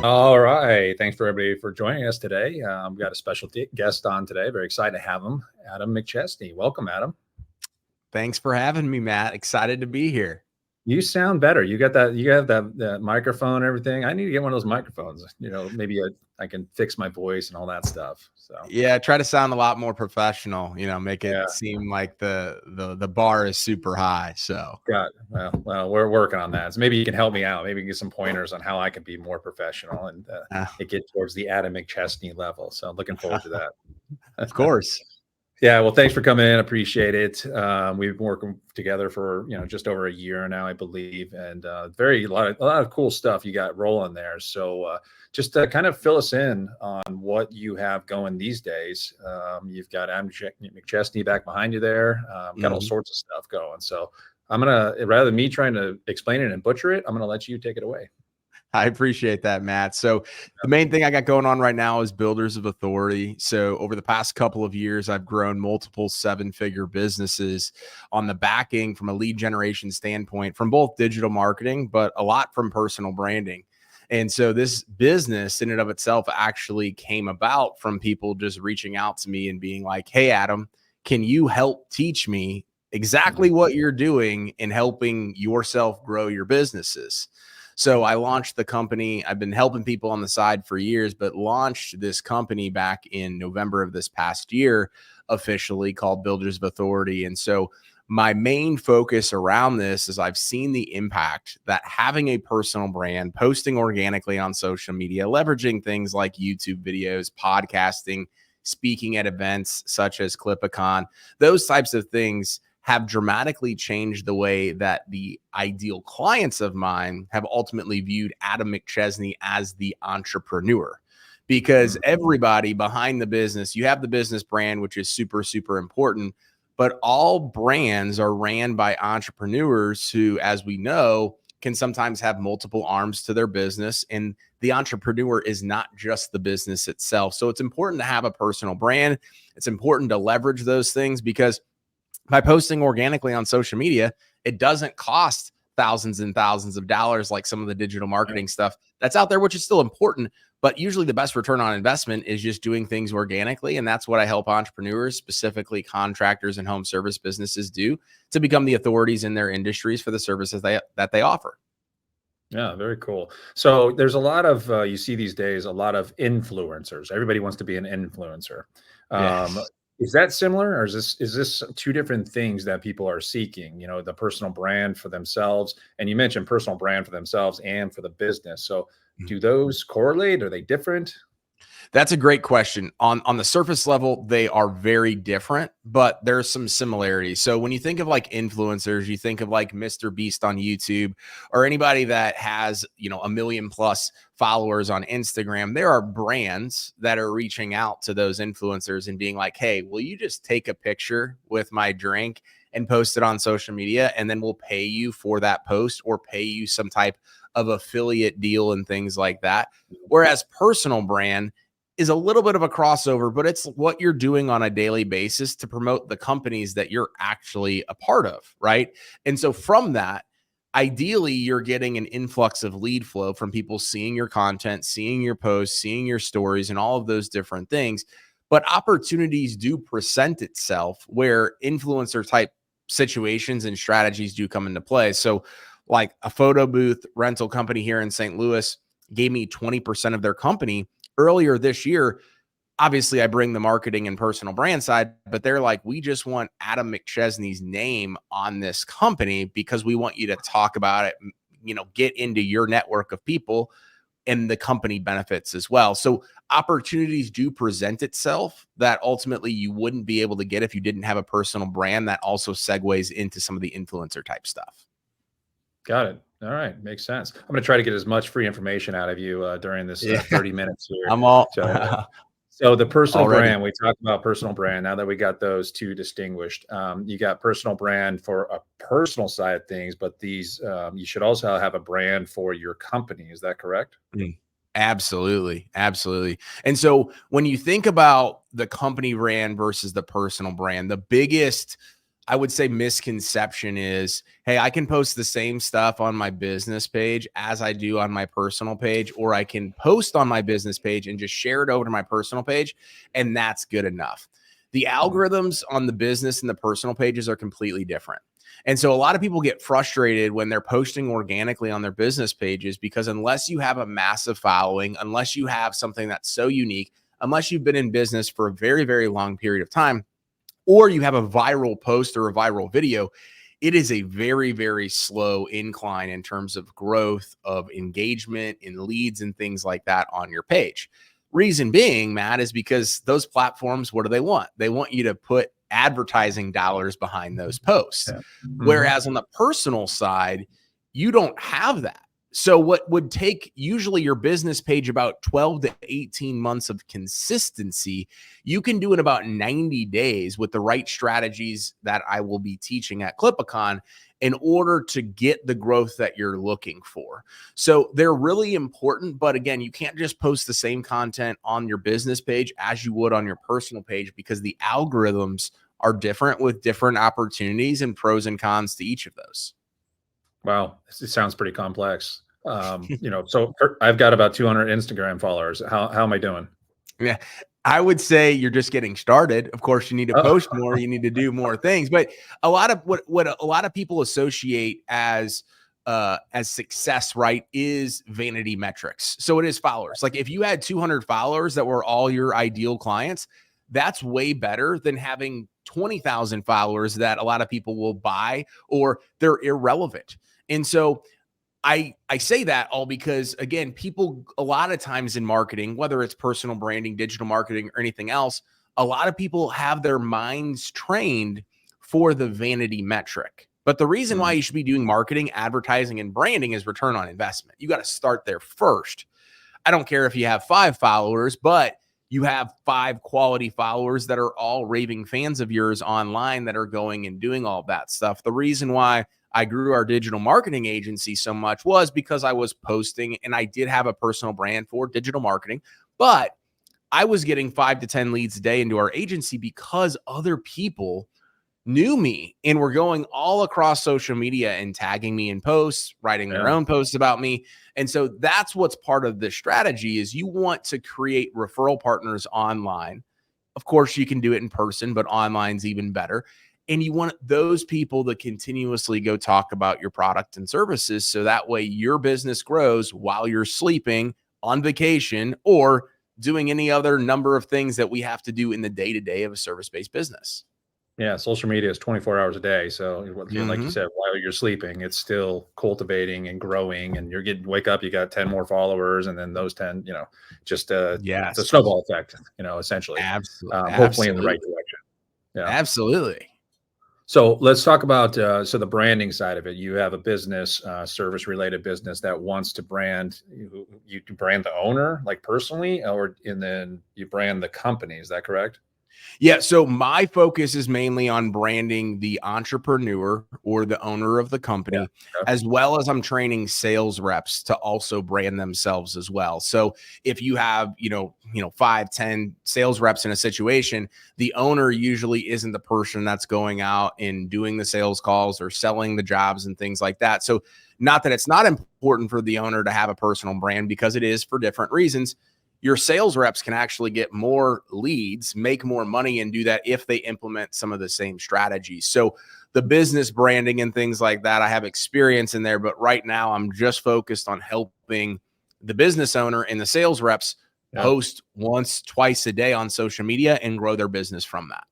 All right. Thanks for everybody for joining us today. We've got a special guest on today. Very excited to have him, Adam McChesney. Welcome, Adam. Thanks for having me, Matt. Excited to be here. You sound better. You got that. You have that microphone and everything. I need to get one of those microphones. Maybe I can fix my voice and all that stuff. So yeah, try to sound a lot more professional. Make it seem like the bar is super high. So well, we're working on that. So maybe you can help me out. Maybe you can get some pointers on how I can be more professional and get towards the Adam McChesney level. So I'm looking forward to that. Of course. Yeah, well, thanks for coming in. Appreciate it. We've been working together for just over a year now, I believe, and a lot of cool stuff you got rolling there. So just kind of fill us in on what you have going these days. You've got Adam McChesney back behind you there. Got all sorts of stuff going. So I'm gonna, rather than me trying to explain it and butcher it, I'm gonna let you take it away. I appreciate that, Matt. So the main thing I got going on right now is Builders of Authority. So over the past couple of years, I've grown multiple seven-figure businesses on the backing from a lead generation standpoint from both digital marketing, but a lot from personal branding. And so this business in and of itself actually came about from people just reaching out to me and being like, hey, Adam, can you help teach me exactly what you're doing in helping yourself grow your businesses? So I launched the company. I've been helping people on the side for years, but launched this company back in November of this past year, officially called Builders of Authority. And so my main focus around this is I've seen the impact that having a personal brand, posting organically on social media, leveraging things like YouTube videos, podcasting, speaking at events such as Clipicon, those types of things have dramatically changed the way that the ideal clients of mine have ultimately viewed Adam McChesney as the entrepreneur. Because everybody behind the business, you have the business brand, which is super, super important, but all brands are ran by entrepreneurs who, as we know, can sometimes have multiple arms to their business. And the entrepreneur is not just the business itself. So it's important to have a personal brand. It's important to leverage those things because by posting organically on social media, it doesn't cost thousands and thousands of dollars like some of the digital marketing stuff that's out there, which is still important. But usually the best return on investment is just doing things organically. And that's what I help entrepreneurs, specifically contractors and home service businesses, do to become the authorities in their industries for the services that they offer. Yeah, very cool. So there's a lot of, you see these days, a lot of influencers. Everybody wants to be an influencer. Yes. Is that similar, or is this two different things that people are seeking? The personal brand for themselves, and you mentioned personal brand for themselves and for the business. So, do those correlate? Are they different? That's a great question. On the surface level, they are very different, but there's some similarities. So when you think of like influencers, you think of like Mr. Beast on YouTube or anybody that has, 1 million plus followers on Instagram. There are brands that are reaching out to those influencers and being like, hey, will you just take a picture with my drink and post it on social media? And then we'll pay you for that post or pay you some type of affiliate deal and things like that. Whereas personal brand is a little bit of a crossover, but it's what you're doing on a daily basis to promote the companies that you're actually a part of, right? And so from that, ideally, you're getting an influx of lead flow from people seeing your content, seeing your posts, seeing your stories, and all of those different things. But opportunities do present itself where influencer type situations and strategies do come into play. So like a photo booth rental company here in St. Louis gave me 20% of their company earlier this year. Obviously, I bring the marketing and personal brand side, but they're like, we just want Adam McChesney's name on this company because we want you to talk about it, get into your network of people and the company benefits as well. So opportunities do present itself that ultimately you wouldn't be able to get if you didn't have a personal brand that also segues into some of the influencer type stuff. Got it. All right. Makes sense. I'm going to try to get as much free information out of you during this 30 minutes here. I'm all so the personal already. brand, we talked about personal brand. Now that we got those two distinguished, you got personal brand for a personal side of things, but these, you should also have a brand for your company. Is that correct? Absolutely. Absolutely. And so when you think about the company brand versus the personal brand, the biggest I would say misconception is, hey, I can post the same stuff on my business page as I do on my personal page, or I can post on my business page and just share it over to my personal page, and that's good enough. The algorithms on the business and the personal pages are completely different. And so a lot of people get frustrated when they're posting organically on their business pages, because unless you have a massive following, unless you have something that's so unique, unless you've been in business for a very, very long period of time, or you have a viral post or a viral video, it is a very, very slow incline in terms of growth of engagement and leads and things like that on your page. Reason being, Matt, is because those platforms, what do they want? They want you to put advertising dollars behind those posts. Yeah. Whereas on the personal side, you don't have that. So what would take usually your business page about 12 to 18 months of consistency, you can do in about 90 days with the right strategies that I will be teaching at Clipicon in order to get the growth that you're looking for. So they're really important, but again, you can't just post the same content on your business page as you would on your personal page, because the algorithms are different with different opportunities and pros and cons to each of those. Wow, it sounds pretty complex. So I've got about 200 Instagram followers. How am I doing? Yeah, I would say you're just getting started. Of course, you need to post more, you need to do more things. But a lot of what a lot of people associate as success, right, is vanity metrics. So it is followers. Like if you had 200 followers that were all your ideal clients, that's way better than having 20,000 followers that a lot of people will buy or they're irrelevant. And so I say that all because, again, people a lot of times in marketing, whether it's personal branding, digital marketing, or anything else, a lot of people have their minds trained for the vanity metric. But the reason why you should be doing marketing, advertising, and branding is return on investment. You got to start there first. I don't care if you have 5 followers, but you have 5 quality followers that are all raving fans of yours online that are going and doing all that stuff. The reason why I grew our digital marketing agency so much was because I was posting, and I did have a personal brand for digital marketing, but I was getting 5 to 10 leads a day into our agency because other people knew me and were going all across social media and tagging me in posts, writing their own posts about me. And so that's what's part of the strategy is you want to create referral partners online. Of course, you can do it in person, but online's even better. And you want those people to continuously go talk about your product and services. So that way your business grows while you're sleeping, on vacation, or doing any other number of things that we have to do in the day-to-day of a service-based business. Yeah, social media is 24 hours a day. So like you said, while you're sleeping, it's still cultivating and growing, and wake up, you got 10 more followers, and then those 10, just it's a snowball effect, essentially. Absolutely. Hopefully in the right direction. Yeah. Absolutely. So let's talk about the branding side of it. You have a business, service related business that wants to brand. You brand the owner, like personally, and then you brand the company. Is that correct? Yeah. So my focus is mainly on branding the entrepreneur or the owner of the company, as well as I'm training sales reps to also brand themselves as well. So if you have, 5, 10 sales reps in a situation, the owner usually isn't the person that's going out and doing the sales calls or selling the jobs and things like that. So not that it's not important for the owner to have a personal brand, because it is for different reasons. Your sales reps can actually get more leads, make more money, and do that if they implement some of the same strategies. So the business branding and things like that, I have experience in there, but right now I'm just focused on helping the business owner and the sales reps post once, twice a day on social media and grow their business from that.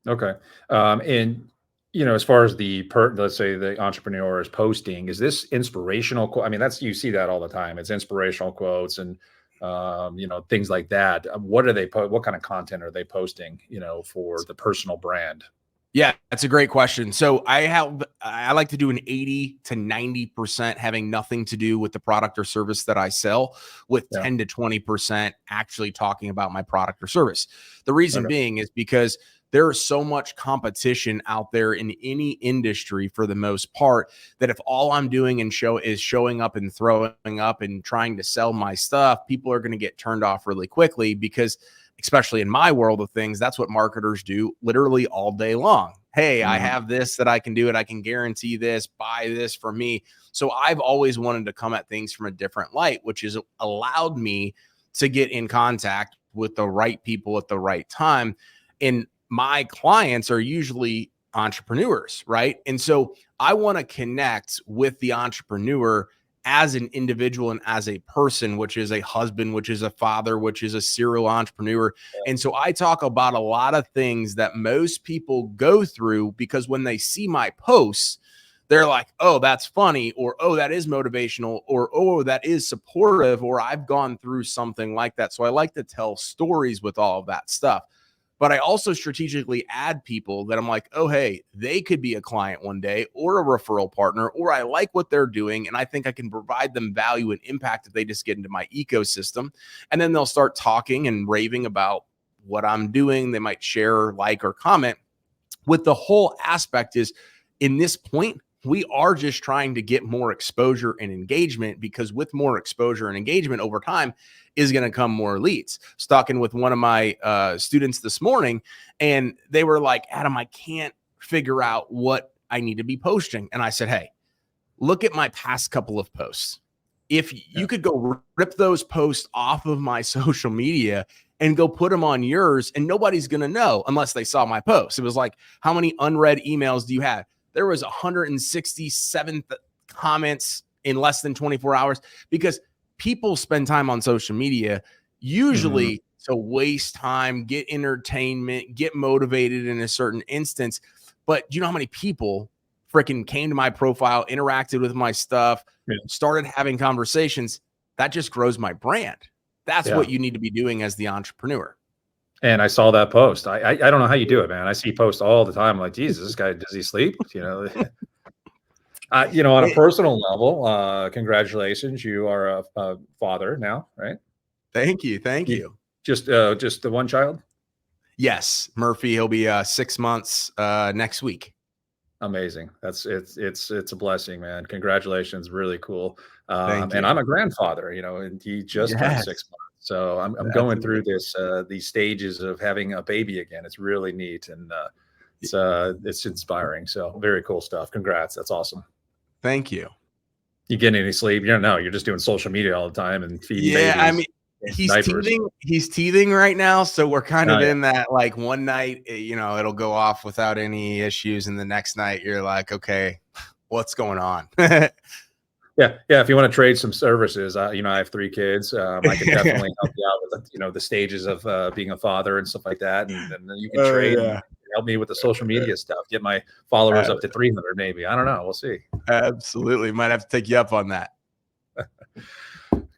Okay. And as far as let's say the entrepreneur is posting, is this inspirational? I mean, you see that all the time. It's inspirational quotes and things like that. What are they what kind of content are they posting, for the personal brand? Yeah, that's a great question. So I like to do an 80 to 90% having nothing to do with the product or service that I sell, with 10 to 20% actually talking about my product or service. The reason being is because there's so much competition out there in any industry for the most part, that if all I'm doing is showing up and throwing up and trying to sell my stuff, people are going to get turned off really quickly, because especially in my world of things, that's what marketers do literally all day long. Hey, I have this that I can do, and I can guarantee this, buy this for me. So I've always wanted to come at things from a different light, which has allowed me to get in contact with the right people at the right time. And my clients are usually entrepreneurs, right? And so I want to connect with the entrepreneur as an individual and as a person, which is a husband, which is a father, which is a serial entrepreneur. And so I talk about a lot of things that most people go through, because when they see my posts, they're like, oh, that's funny, or oh, that is motivational, or oh, that is supportive, or I've gone through something like that. So I like to tell stories with all of that stuff. But I also strategically add people that I'm like, oh, hey, they could be a client one day, or a referral partner, or I like what they're doing, and I think I can provide them value and impact if they just get into my ecosystem. And then they'll start talking and raving about what I'm doing. They might share, like, or comment. With the whole aspect is, in this point, we are just trying to get more exposure and engagement, because with more exposure and engagement over time is going to come more leads. I was talking with one of my students this morning, and they were like, Adam, I can't figure out what I need to be posting. And I said, hey, look at my past couple of posts. If you could go rip those posts off of my social media and go put them on yours, and nobody's going to know unless they saw my post. It was like, how many unread emails do you have? There was 167 comments in less than 24 hours, because people spend time on social media usually to waste time, get entertainment, get motivated in a certain instance. But do you know how many people freaking came to my profile, interacted with my stuff, started having conversations? That just grows my brand. That's what you need to be doing as the entrepreneur. And I saw that post. I don't know how you do it, man. I see posts all the time. I'm like, Jesus, this guy, does he sleep? You know, on a personal level, congratulations. You are a father now, right? Thank you. Thank you. Just the one child? Yes. Murphy, he'll be 6 months next week. Amazing. It's a blessing, man. Congratulations. Really cool. Thank you. And I'm a grandfather, and he just turned 6 months. So I'm going through these stages of having a baby again. It's really neat, and it's inspiring. So very cool stuff. Congrats. That's awesome. Thank you. You getting any sleep? You don't know. You're just doing social media all the time and feeding babies. I mean, he's teething right now, so we're kind of in that, like, one night, it'll go off without any issues, and the next night you're like, okay, what's going on? Yeah. If you want to trade some services, I have 3 kids. I can definitely help you out with the stages of being a father and stuff like that, and then you can trade. And help me with the social media stuff. Get my followers up to 300, maybe. I don't know. We'll see. Absolutely, might have to take you up on that.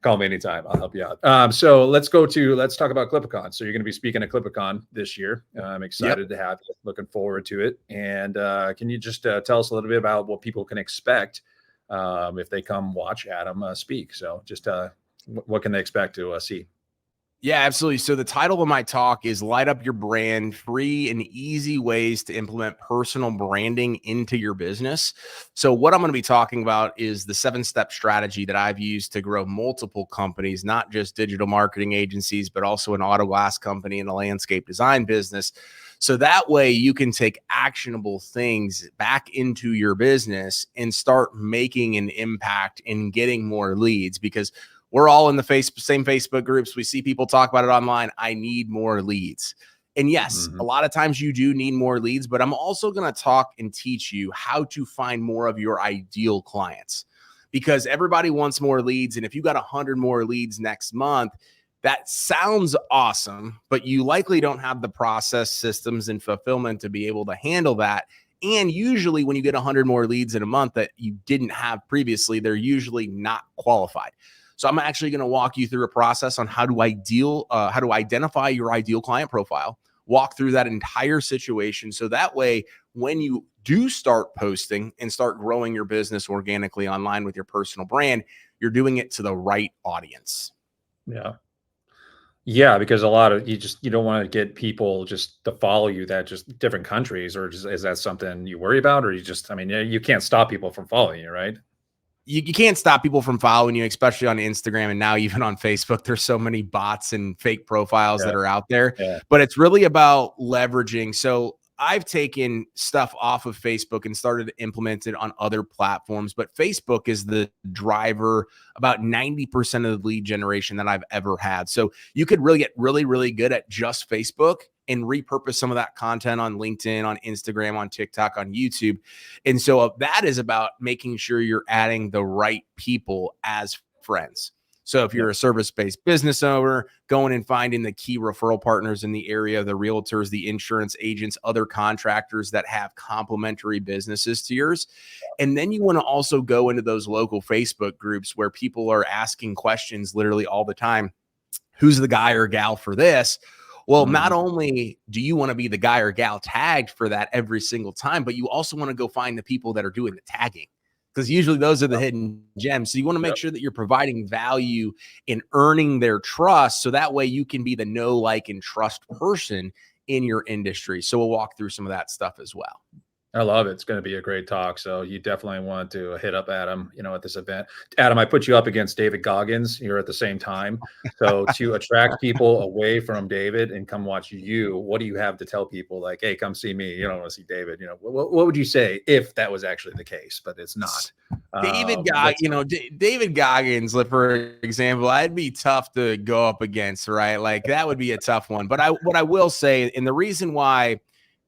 Call me anytime. I'll help you out. So let's talk about Clipicon. So you're going to be speaking at Clipicon this year. I'm excited to have you. Looking forward to it. And can you just tell us a little bit about what people can expect if they come watch Adam speak? So just what can they expect to see? Yeah, absolutely. So the title of my talk is Light Up Your Brand: Free and Easy Ways to Implement Personal Branding into Your Business. So what I'm going to be talking about is the 7-step strategy that I've used to grow multiple companies, not just digital marketing agencies, but also an auto glass company and a landscape design business. So that way you can take actionable things back into your business and start making an impact and getting more leads, because we're all in the same Facebook groups. We see people talk about it online. I need more leads. And yes, a lot of times you do need more leads, but I'm also going to talk and teach you how to find more of your ideal clients, because everybody wants more leads. And if you got 100 more leads next month, that sounds awesome, but you likely don't have the process, systems, and fulfillment to be able to handle that. And usually when you get 100 more leads in a month that you didn't have previously, they're usually not qualified. So I'm actually going to walk you through a process on how to identify your ideal client profile, walk through that entire situation. So that way, when you do start posting and start growing your business organically online with your personal brand, you're doing it to the right audience. Yeah, because a lot of you don't want to get people just to follow you that just different countries, or is that something you worry about, or you can't stop people from following you, right? You can't stop people from following you, especially on Instagram and now even on Facebook. There's so many bots and fake profiles that are out there, but it's really about leveraging. So I've taken stuff off of Facebook and started to implement it on other platforms, but Facebook is the driver about 90% of the lead generation that I've ever had. So you could really get really, really good at just Facebook and repurpose some of that content on LinkedIn, on Instagram, on TikTok, on YouTube. And so that is about making sure you're adding the right people as friends. So if you're a service-based business owner, going and finding the key referral partners in the area, the realtors, the insurance agents, other contractors that have complementary businesses to yours. And then you want to also go into those local Facebook groups where people are asking questions literally all the time. Who's the guy or gal for this? Well, not only do you want to be the guy or gal tagged for that every single time, but you also want to go find the people that are doing the tagging, because usually those are the hidden gems. So you want to make sure that you're providing value in earning their trust. So that way you can be the know, like, and trust person in your industry. So we'll walk through some of that stuff as well. I love it. It's going to be a great talk. So you definitely want to hit up Adam, at this event. Adam, I put you up against David Goggins here at the same time. So to attract people away from David and come watch you, what do you have to tell people? Like, hey, come see me. You don't want to see David. What would you say if that was actually the case? But it's not. David Goggins, for example, I'd be tough to go up against, right? Like that would be a tough one. But what I will say, and the reason why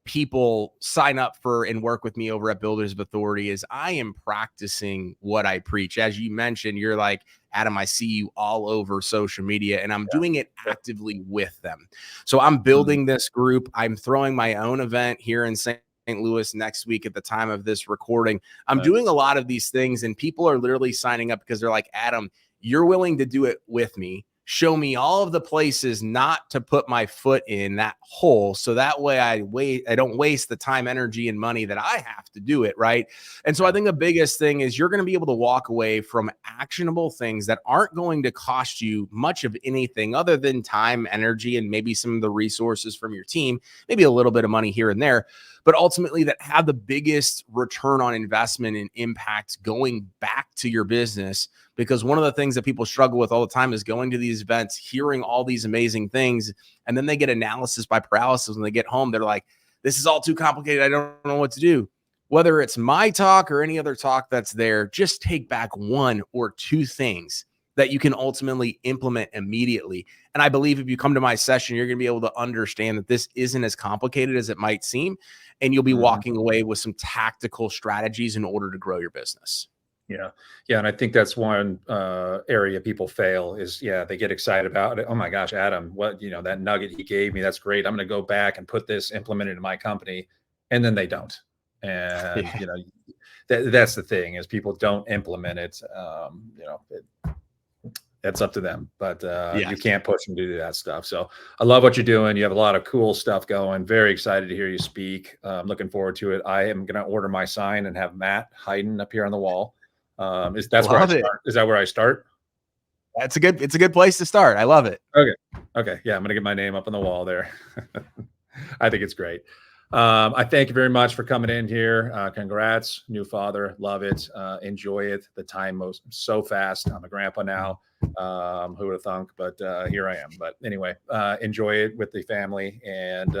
people sign up for and work with me over at Builders of Authority is I am practicing what I preach. As you mentioned, you're like, Adam, I see you all over social media, and I'm doing it actively with them. So I'm building this group. I'm throwing my own event here in St. Louis next week at the time of this recording. I'm doing a lot of these things, and people are literally signing up because they're like, Adam, you're willing to do it with me. Show me all of the places not to put my foot in that hole. So that way I don't waste the time, energy, and money that I have to do it. Right. And so I think the biggest thing is you're going to be able to walk away from actionable things that aren't going to cost you much of anything other than time, energy, and maybe some of the resources from your team, maybe a little bit of money here and there, but ultimately that have the biggest return on investment and impact going back to your business. Because one of the things that people struggle with all the time is going to these events, hearing all these amazing things, and then they get analysis by paralysis when they get home. They're like, this is all too complicated. I don't know what to do. Whether it's my talk or any other talk that's there, just take back one or two things that you can ultimately implement immediately. And I believe if you come to my session, you're going to be able to understand that this isn't as complicated as it might seem. And you'll be walking away with some tactical strategies in order to grow your business. Yeah. And I think that's one area people fail is, they get excited about it. Oh my gosh, Adam, what, that nugget he gave me, that's great. I'm going to go back and put this, implement it in my company. And then they don't. And, that's the thing is people don't implement it. That's up to them, but you can't push them to do that stuff. So I love what you're doing. You have a lot of cool stuff going. Very excited to hear you speak. I'm looking forward to it. I am going to order my sign and have Matt Hayden up here on the wall. Is that where I start? Is that where I start? It's a good place to start. I love it. Okay. Yeah. I'm going to get my name up on the wall there. I think it's great. I thank you very much for coming in here. Congrats, new father. Love it. Enjoy it. The time moves so fast. I'm a grandpa now. Who would have thunk, but here I am. But anyway, enjoy it with the family, and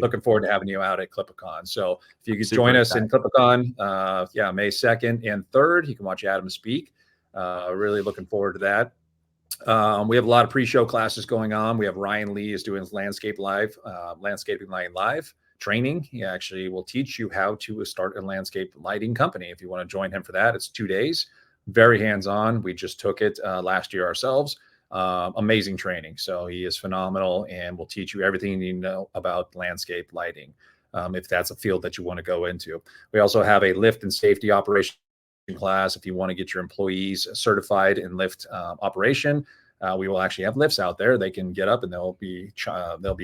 looking forward to having you out at Clipicon. So if you could join us in Clipicon, May 2nd and 3rd, you can watch Adam speak. Really looking forward to that. We have a lot of pre-show classes going on. We have Ryan Lee is doing Landscaping Live training. He actually will teach you how to start a landscape lighting company. If you want to join him for that, it's 2 days. Very hands-on. We just took it last year ourselves. Amazing training. So he is phenomenal and will teach you everything you need to know about landscape lighting, if that's a field that you want to go into. We also have a lift and safety operation class. If you want to get your employees certified in lift operation, we will actually have lifts out there. They can get up and they'll be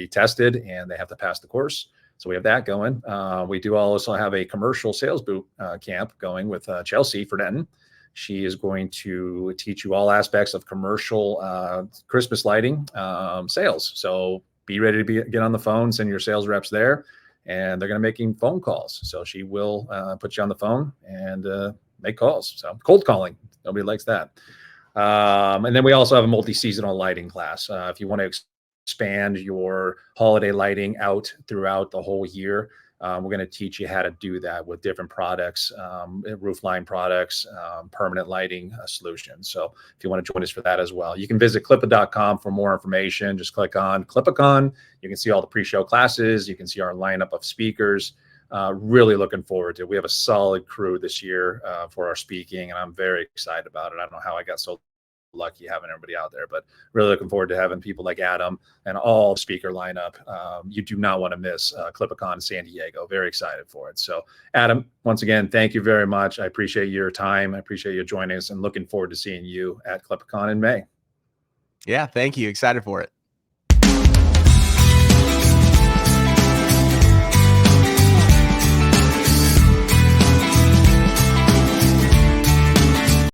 tested, and they have to pass the course. So we have that going. We do also have a commercial sales boot camp going with Chelsea for Denton. She is going to teach you all aspects of commercial Christmas lighting sales. So be ready to get on the phone, send your sales reps there, and they're going to making phone calls. So she will put you on the phone and make calls. So cold calling, nobody likes that. And then we also have a multi-seasonal lighting class. If you want to expand your holiday lighting out throughout the whole year, We're going to teach you how to do that with different products, roof line products, permanent lighting solutions. So if you want to join us for that as well, you can visit Clippa.com for more information. Just click on Clippicon. You can see all the pre-show classes. You can see our lineup of speakers. Really looking forward to it. We have a solid crew this year for our speaking, and I'm very excited about it. I don't know how I got so lucky having everybody out there, but really looking forward to having people like Adam and all speaker lineup. You do not want to miss Clippicon San Diego. Very excited for it. So Adam, once again, thank you very much. I appreciate your time. I appreciate you joining us, and looking forward to seeing you at Clippicon in May. Yeah, thank you. Excited for it.